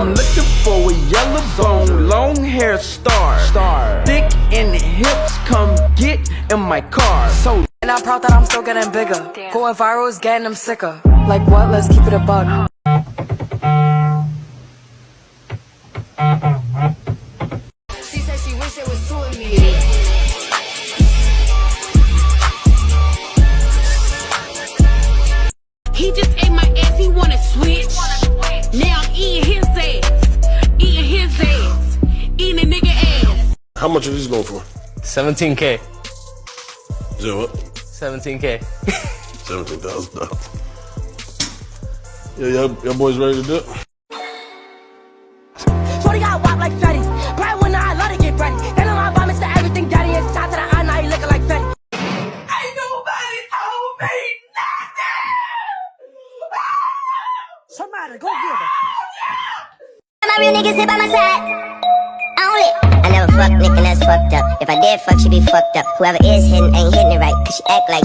I'm looking for a yellow bone, long hair star. Thick in the hips, come get in my car. So and I'm proud that I'm still getting bigger. Going viral is getting them sicker. Like what? Let's keep it a bug. She said she wish it was two of me. He just ate my ass, he wanna switch. Now I'm eating his ass. Eating his ass. Eating a nigga ass. How much are these going for? 17K. Is that what? 17K. $17,000. Yeah, y'all boys ready to do it? Shorty got wop like Fetty. Right when I let it get ready. Then my vomits to everything daddy. It's time to the eye, now he looking like Fetty. ain't nobody told me nothing. Somebody go get her. My real niggas sit by my side. Only. I never fuck Nick and that's fucked up. If I did fuck, she be fucked up. Whoever is hitting ain't hitting it right, cause she act like.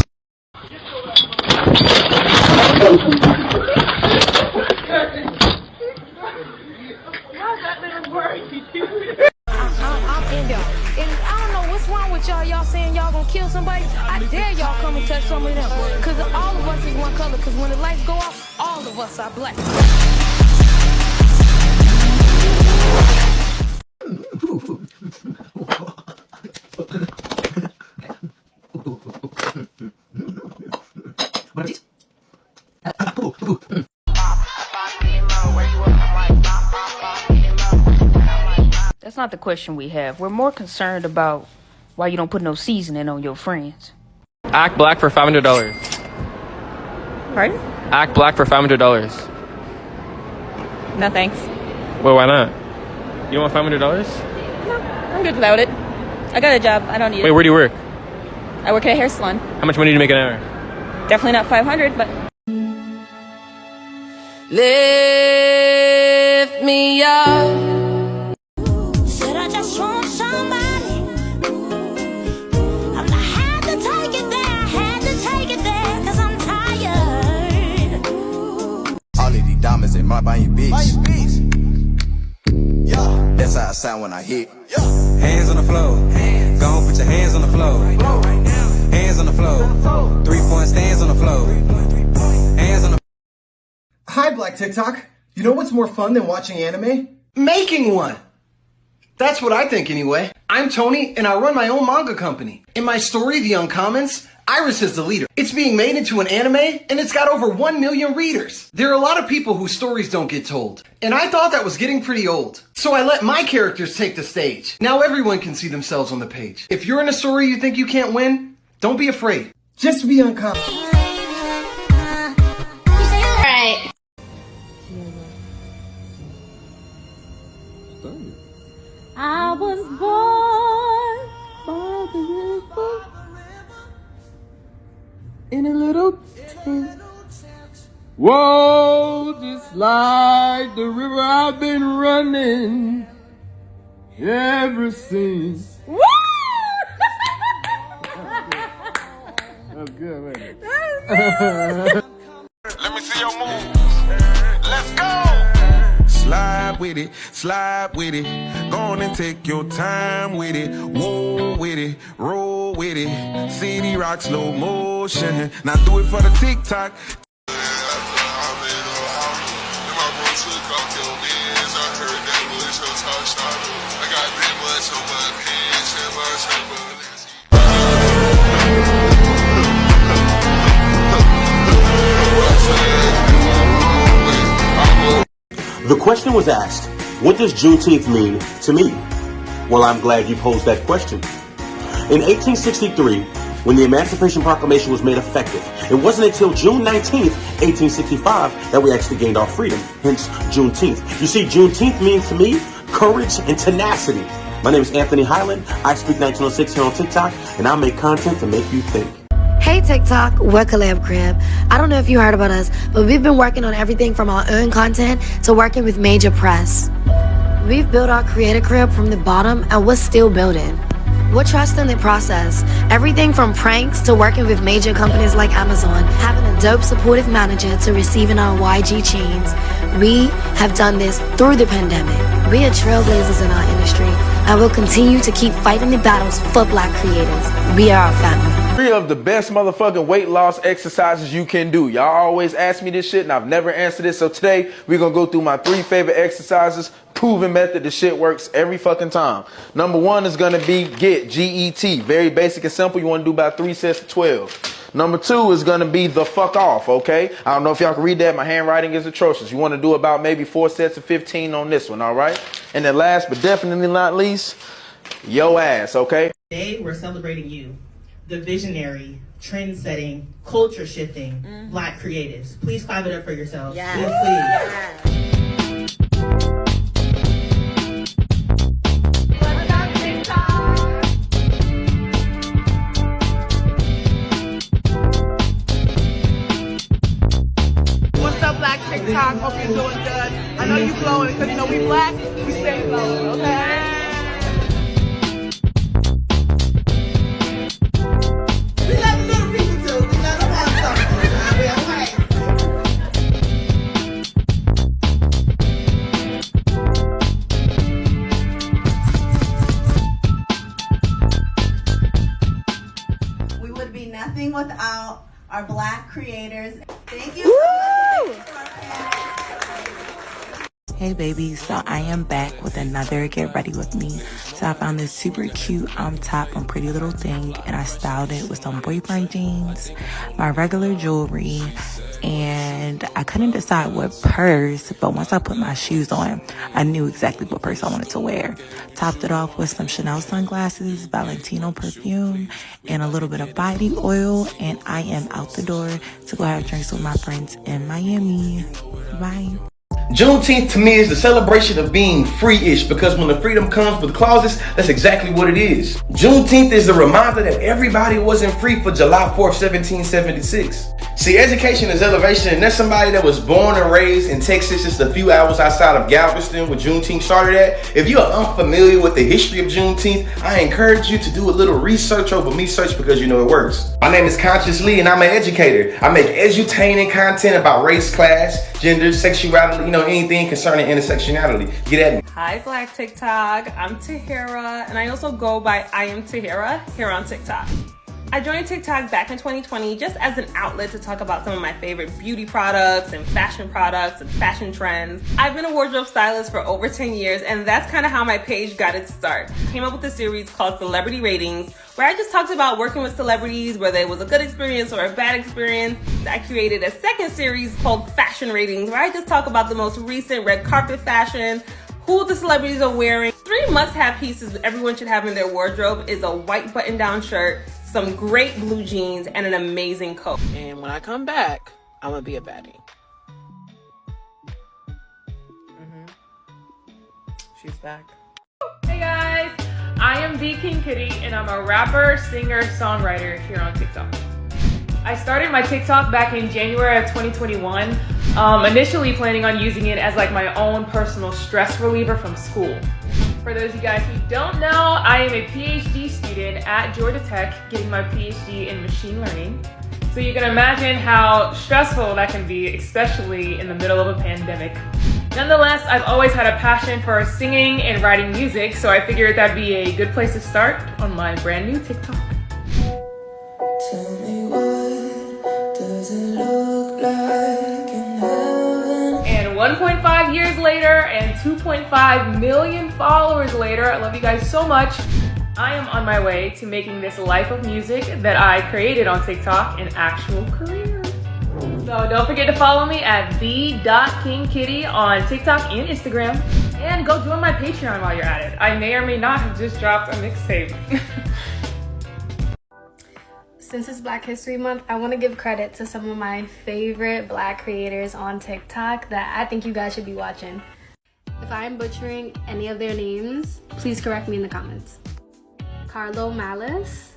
I'm in there. And I don't know what's wrong with y'all. Y'all saying y'all gonna kill somebody. I dare y'all come and touch some of them. Cause all of us is one color. Cause when the lights go off, all of us are black. That's not the question we have. We're more concerned about why you don't put no seasoning on your friends. Act black for $500. Pardon? Act black for $500. No thanks. Well, why not? You don't want $500? No, I'm good without it. I got a job. I don't need Wait, it. where do you work? I work at a hair salon. How much money do you make an hour? Definitely not 500, but Lift me up. Should I just want somebody? I had to take it there, I had to take it there, cause I'm tired. All of these diamonds in my bitch. Yeah, that's how I sound when I hit. Hands on the floor. Go on, put your hands on the floor. Hands on the floor. 3-point stands on the floor. Hands on the. Hi, Black TikTok. You know what's more fun than watching anime? Making one! That's what I think anyway. I'm Tony, and I run my own manga company. In my story, The Uncommons, Iris is the leader. It's being made into an anime, and it's got over 1 million readers. There are a lot of people whose stories don't get told, and I thought that was getting pretty old. So I let my characters take the stage. Now everyone can see themselves on the page. If you're in a story you think you can't win, don't be afraid. Just be uncommon. Right. I was born by the river in a little tent. Whoa, just like the river I've been running ever since. Woo! That's good, wasn't it? Let me see your moves. Let's go. Slide with it, slide with it. Go on and take your time with it. Whoa with it, roll with it. CD rock slow motion. Now do it for the TikTok. The question was asked, what does Juneteenth mean to me? Well, I'm glad you posed that question. In 1863, when the Emancipation Proclamation was made effective, it wasn't until June 19th, 1865, that we actually gained our freedom, hence Juneteenth. You see, Juneteenth means to me courage and tenacity. My name is Anthony Highland. I speak 1906 here on TikTok, and I make content to make you think. Hey TikTok, we're Collab Crib. I don't know if you heard about us, but we've been working on everything from our own content to working with major press. We've built our creator crib from the bottom and we're still building. We're trusting the process. Everything from pranks to working with major companies like Amazon, having a dope supportive manager to receiving our YG chains. We have done this through the pandemic. We are trailblazers in our industry and will continue to keep fighting the battles for Black creators. We are our family. 3 of the best motherfucking weight loss exercises you can do. Y'all always ask me this shit and I've never answered it. So today we're gonna go through my 3 favorite exercises. Proven method, the shit works every fucking time. Number 1 is gonna be GET, G-E-T. Very basic and simple. You wanna do about 3 sets of 12. Number 2 is gonna be the fuck off, okay? I don't know if y'all can read that. My handwriting is atrocious. You wanna do about maybe 4 sets of 15 on this one, all right? And then last but definitely not least, yo ass, okay? Today we're celebrating you, the visionary, trend-setting, culture-shifting Black creatives. Please clap it up for yourselves. Yes. Yes, please. What's up, Black TikTok? Hope you're doing good. I know you glowing because you know we Black, we stay glowing, okay? We love the little people too. We let them have something. We would be nothing without our Black creators. Thank you so much. Hey baby, so I am back with another Get Ready With Me. So I found this super cute top on Pretty Little Thing and I styled it with some boyfriend jeans, my regular jewelry, and I couldn't decide what purse, but once I put my shoes on, I knew exactly what purse I wanted to wear. Topped it off with some Chanel sunglasses, Valentino perfume, and a little bit of body oil, and I am out the door to go have drinks with my friends in Miami. Bye. Juneteenth to me is the celebration of being free-ish, because when the freedom comes with clauses, that's exactly what it is. Juneteenth is a reminder that everybody wasn't free for July 4th, 1776. See, education is elevation, and that's somebody that was born and raised in Texas, just a few hours outside of Galveston, where Juneteenth started at. If you're unfamiliar with the history of Juneteenth, I encourage you to do a little research over me search, because you know it works. My name is Conscious Lee, and I'm an educator. I make edutaining content about race, class, gender, sexuality, anything concerning intersectionality. Get at me. Hi, Black TikTok. I'm Tahira, and I also go by I Am Tahira here on TikTok. I joined TikTok back in 2020 just as an outlet to talk about some of my favorite beauty products and fashion trends. I've been a wardrobe stylist for over 10 years, and that's kind of how my page got its start. I came up with a series called Celebrity Ratings, where I just talked about working with celebrities, whether it was a good experience or a bad experience. I created a second series called Fashion Ratings, where I just talk about the most recent red carpet fashion, who the celebrities are wearing. 3 must-have pieces everyone should have in their wardrobe is a white button-down shirt, some great blue jeans, and an amazing coat. And when I come back, I'm gonna be a baddie. She's back. Hey guys, I am the King Kitty, and I'm a rapper, singer, songwriter here on TikTok. I started my TikTok back in January of 2021, initially planning on using it as like my own personal stress reliever from school. For those of you guys who don't know, I am a PhD student at Georgia Tech, getting my PhD in machine learning. So you can imagine how stressful that can be, especially in the middle of a pandemic. Nonetheless, I've always had a passion for singing and writing music, so I figured that'd be a good place to start on my brand new TikTok. Tell me, what does it look like in heaven? And 1.5 years later and 2.5 million followers later, I love you guys so much. I am on my way to making this life of music that I created on TikTok an actual career. So don't forget to follow me at the.kingkitty on TikTok and Instagram. And go join my Patreon while you're at it. I may or may not have just dropped a mixtape. Since it's Black History Month, I want to give credit to some of my favorite Black creators on TikTok that I think you guys should be watching. If I am butchering any of their names, please correct me in the comments. Carlo Malice.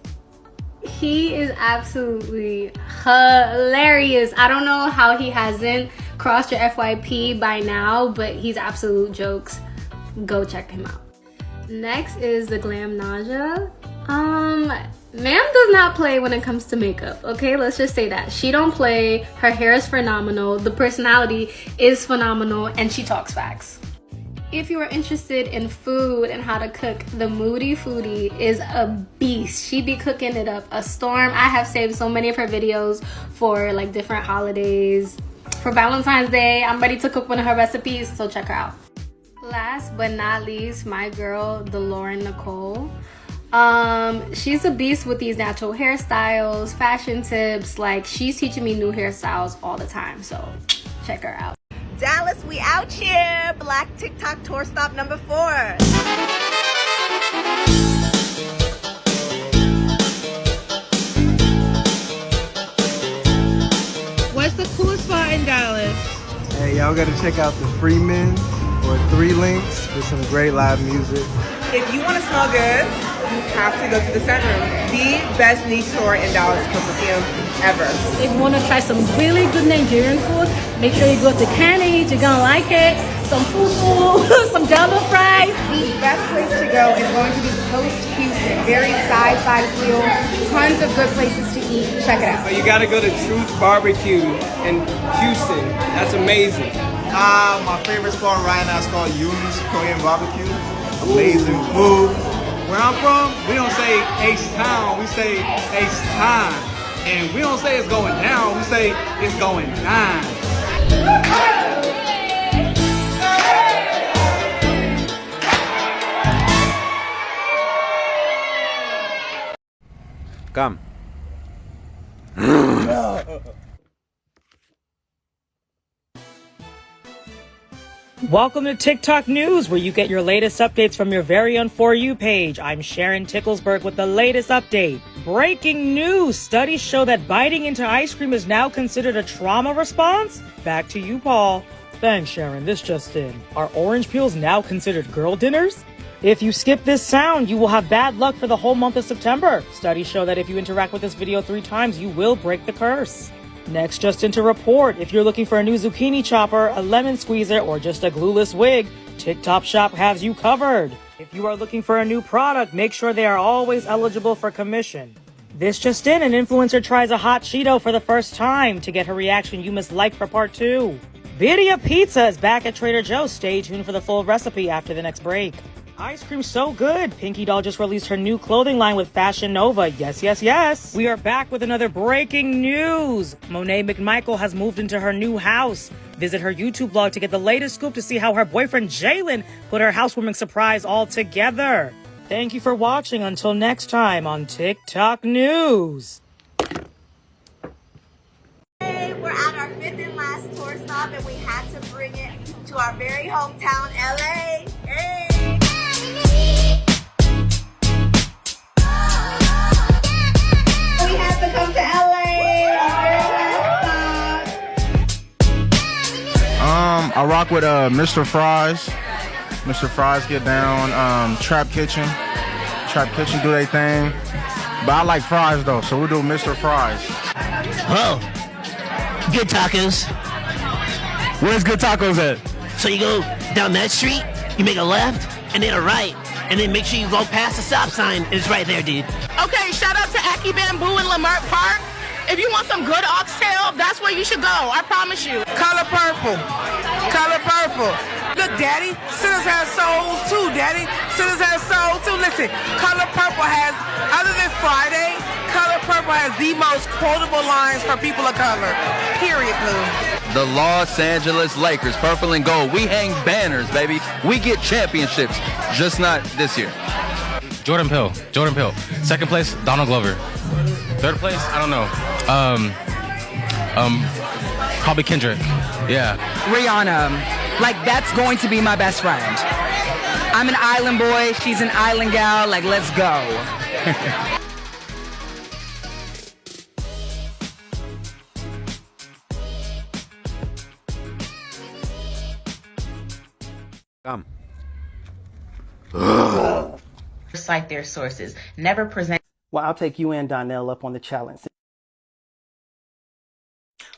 He is absolutely hilarious. I don't know how he hasn't crossed your FYP by now, but he's absolute jokes. Go check him out. Next is the Glam Naja. Ma'am does not play when it comes to makeup, okay? Let's just say that. She don't play, her hair is phenomenal, the personality is phenomenal, and she talks facts. If you are interested in food and how to cook, the Moody Foodie is a beast. She be cooking it up a storm. I have saved so many of her videos for like different holidays. For Valentine's Day, I'm ready to cook one of her recipes, so check her out. Last but not least, my girl, the Lauren Nicole. She's a beast with these natural hairstyles, fashion tips. Like, she's teaching me new hairstyles all the time, so check her out. Dallas, we out here. Black TikTok tour stop number 4. What's the coolest spot in Dallas? Hey, y'all gotta check out the Freeman or 3 Links for some great live music. If you want to smell good, you have to go to the Scent Room, the best niche store in Dallas for perfume ever. If you want to try some really good Nigerian food, make sure you go to Kenny's. You're gonna like it. Some fufu, some jollof fries. The best place to go is going to be Coast Houston. Very sci-fi feel. Tons of good places to eat. Check it out. So you gotta go to Truth Barbecue in Houston. That's amazing. My favorite spot right now is called Yu's Korean Barbecue. Amazing food. Where I'm from, we don't say H-Town, we say H-Time. And we don't say it's going down, we say it's going down. Come. Welcome to TikTok News, where you get your latest updates from your very own For You page. I'm Sharon Ticklesberg with the latest update. Breaking news! Studies show that biting into ice cream is now considered a trauma response? Back to you, Paul. Thanks, Sharon. This just in. Are orange peels now considered girl dinners? If you skip this sound, you will have bad luck for the whole month of September. Studies show that if you interact with this video 3 times, you will break the curse. Next, just in to report, if you're looking for a new zucchini chopper, a lemon squeezer, or just a glueless wig, TikTok Shop has you covered. If you are looking for a new product, make sure they are always eligible for commission. This just in, an influencer tries a hot Cheeto for the first time. To get her reaction, you must like for part 2. Birria Pizza is back at Trader Joe's. Stay tuned for the full recipe after the next break. Ice cream so good. Pinky Doll just released her new clothing line with Fashion Nova. Yes, yes, yes. We are back with another breaking news. Monet McMichael has moved into her new house. Visit her YouTube blog to get the latest scoop to see how her boyfriend Jalen put her housewarming surprise all together. Thank you for watching. Until next time on TikTok News. Hey, we're at our 5th and last tour stop, and we had to bring it to our very hometown, LA. Hey. We had to come to LA. I rock with Mr. Fries. Mr. Fries get down. Trap Kitchen do their thing. But I like fries though, so we'll do Mr. Fries. Oh, Good Tacos. Where's Good Tacos at? So you go down that street, you make a left, and then a right, and then make sure you go past the stop sign, and it's right there, dude. Okay, shout out to Aki Bamboo in Lamert Park. If you want some good oxtail, that's where you should go. I promise you. Color purple. Color purple. Look, Daddy, sinners have souls too, Daddy. Sinners have souls too. Listen, Color Purple has, other than Friday, Color Purple has the most quotable lines for people of color. Period, Pooh. The Los Angeles Lakers, purple and gold. We hang banners, baby. We get championships, just not this year. Jordan Peele. Second place, Donald Glover. Third place, I don't know. Probably Kendrick. Yeah. Rihanna. Like, that's going to be my best friend. I'm an island boy. She's an island gal. Like, let's go. Come. Cite their sources. Never present. Well, I'll take you and Donnell up on the challenge.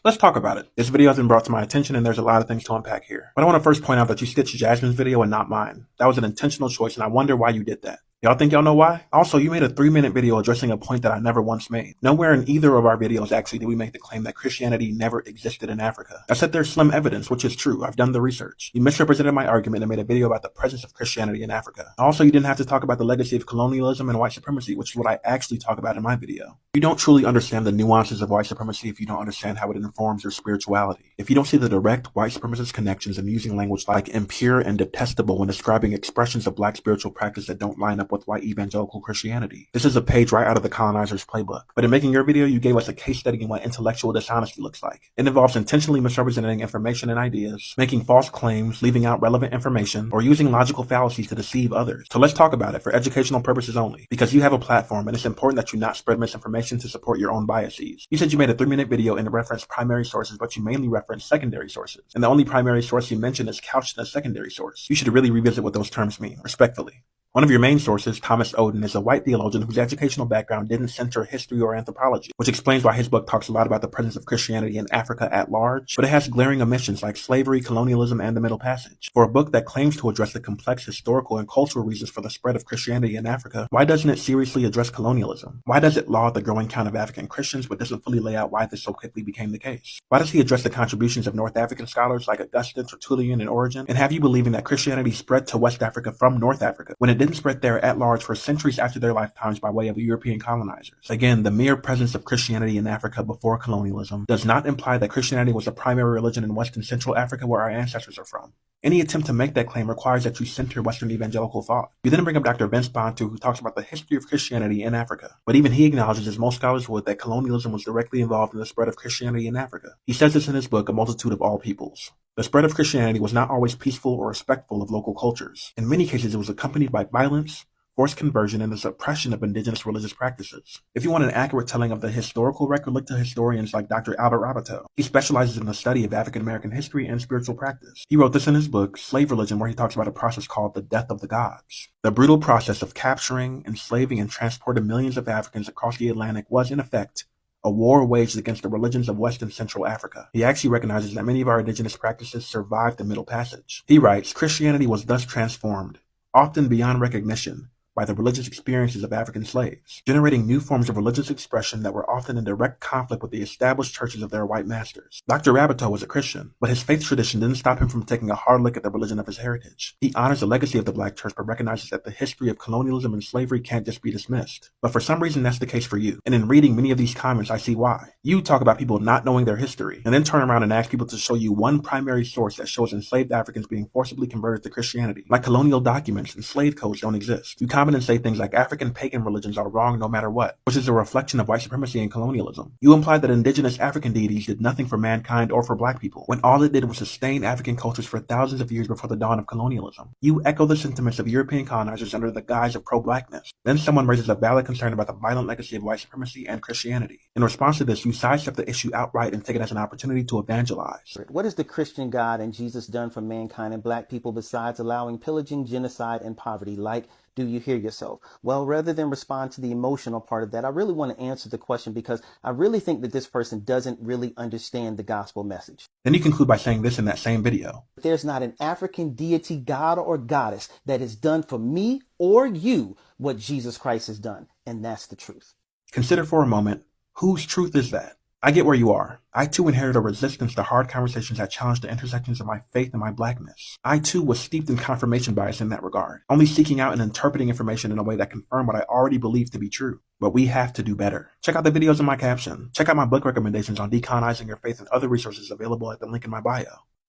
Let's talk about it. This video has been brought to my attention and there's a lot of things to unpack here. But I want to first point out that you stitched Jasmine's video and not mine. That was an intentional choice and I wonder why you did that. Y'all think y'all know why? Also, you made a 3-minute video addressing a point that I never once made. Nowhere in either of our videos actually did we make the claim that Christianity never existed in Africa. I said there's slim evidence, which is true. I've done the research. You misrepresented my argument and made a video about the presence of Christianity in Africa. Also, you didn't have to talk about the legacy of colonialism and white supremacy, which is what I actually talk about in my video. You don't truly understand the nuances of white supremacy if you don't understand how it informs your spirituality. If you don't see the direct white supremacist connections in using language like impure and detestable when describing expressions of black spiritual practice that don't line up with white evangelical Christianity. This is a page right out of the colonizer's playbook. But in making your video, you gave us a case study in what intellectual dishonesty looks like. It involves intentionally misrepresenting information and ideas, making false claims, leaving out relevant information, or using logical fallacies to deceive others. So let's talk about it for educational purposes only, because you have a platform and it's important that you not spread misinformation to support your own biases. You said you made a 3-minute video and referenced primary sources, but you mainly referenced secondary sources. And the only primary source you mentioned is couched in a secondary source. You should really revisit what those terms mean, respectfully. One of your main sources, Thomas Oden, is a white theologian whose educational background didn't center history or anthropology, which explains why his book talks a lot about the presence of Christianity in Africa at large, but it has glaring omissions like slavery, colonialism, and the Middle Passage. For a book that claims to address the complex historical and cultural reasons for the spread of Christianity in Africa, why doesn't it seriously address colonialism? Why does it laud the growing count of African Christians but doesn't fully lay out why this so quickly became the case? Why does he address the contributions of North African scholars like Augustine, Tertullian, and Origen, and have you believing that Christianity spread to West Africa from North Africa when it didn't spread there at large for centuries after their lifetimes by way of European colonizers? Again, the mere presence of Christianity in Africa before colonialism does not imply that Christianity was a primary religion in West and Central Africa where our ancestors are from. Any attempt to make that claim requires that you center Western evangelical thought. You then bring up Dr. Vince Bantu, who talks about the history of Christianity in Africa. But even he acknowledges, as most scholars would, that colonialism was directly involved in the spread of Christianity in Africa. He says this in his book, A Multitude of All Peoples. The spread of Christianity was not always peaceful or respectful of local cultures. In many cases, it was accompanied by violence, forced conversion, and the suppression of indigenous religious practices. If you want an accurate telling of the historical record, look to historians like Dr. Albert Rabateau. He specializes in the study of African American history and spiritual practice. He wrote this in his book, Slave Religion, where he talks about a process called the death of the gods. The brutal process of capturing, enslaving, and transporting millions of Africans across the Atlantic was, in effect, a war waged against the religions of West and Central Africa. He actually recognizes that many of our indigenous practices survived the Middle Passage. He writes, Christianity was thus transformed, often beyond recognition, by the religious experiences of African slaves, generating new forms of religious expression that were often in direct conflict with the established churches of their white masters. Dr. Rabateau was a Christian, but his faith tradition didn't stop him from taking a hard look at the religion of his heritage. He honors the legacy of the black church, but recognizes that the history of colonialism and slavery can't just be dismissed. But for some reason, that's the case for you. And in reading many of these comments, I see why. You talk about people not knowing their history, and then turn around and ask people to show you one primary source that shows enslaved Africans being forcibly converted to Christianity. Like colonial documents and slave codes don't exist. You comment and say things like African pagan religions are wrong no matter what, which is a reflection of white supremacy and colonialism. You imply that indigenous African deities did nothing for mankind or for black people, when all it did was sustain African cultures for thousands of years before the dawn of colonialism. You echo the sentiments of European colonizers under the guise of pro-blackness. Then someone raises a valid concern about the violent legacy of white supremacy and Christianity. In response to this, you sidestep the issue outright and take it as an opportunity to evangelize. What has the Christian God and Jesus done for mankind and black people besides allowing pillaging, genocide, and poverty? Like, do you hear yourself? Well, rather than respond to the emotional part of that, I really want to answer the question because I really think that this person doesn't really understand the gospel message. Then you conclude by saying this in that same video. There's not an African deity, god, or goddess that has done for me or you what Jesus Christ has done. And that's the truth. Consider for a moment, whose truth is that? I get where you are. I too inherited a resistance to hard conversations that challenged the intersections of my faith and my blackness. I too was steeped in confirmation bias in that regard, only seeking out and interpreting information in a way that confirmed what I already believed to be true. But we have to do better. Check out the videos in my caption. Check out my book recommendations on decolonizing your faith and other resources available at the link in my bio.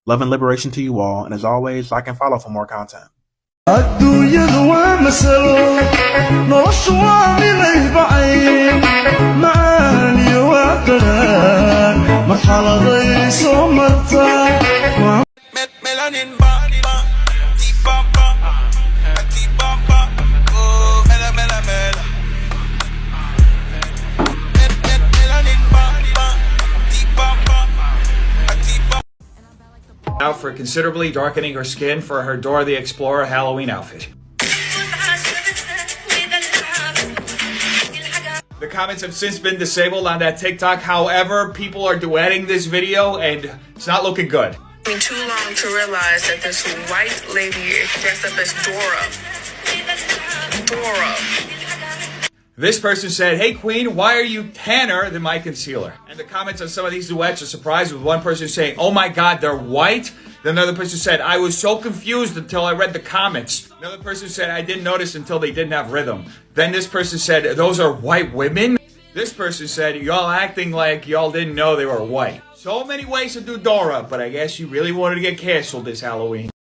Love and liberation to you all, and as always, like and follow for more content. adduunyadu waa masalo noloshu waa milay bacay macaaniyo waa qadhaar marxaladay soo marta melanin bamba tibamba atibamba oh mela mela mela melanin bamba tibamba atibamba. Out for considerably darkening her skin for her Dora the Explorer Halloween outfit. The comments have since been disabled on that TikTok. However, people are duetting this video and it's not looking good. It took me too long to realize that this white lady dressed up as Dora Dora. This person said, "Hey Queen, why are you tanner than my concealer?" And the comments on some of these duets are surprised, with one person saying, "Oh my god, they're white." Then another person said, "I was so confused until I read the comments." Another person said, "I didn't notice until they didn't have rhythm." Then this person said, "Those are white women?" This person said, "Y'all acting like y'all didn't know they were white." So many ways to do Dora, but I guess you really wanted to get canceled this Halloween.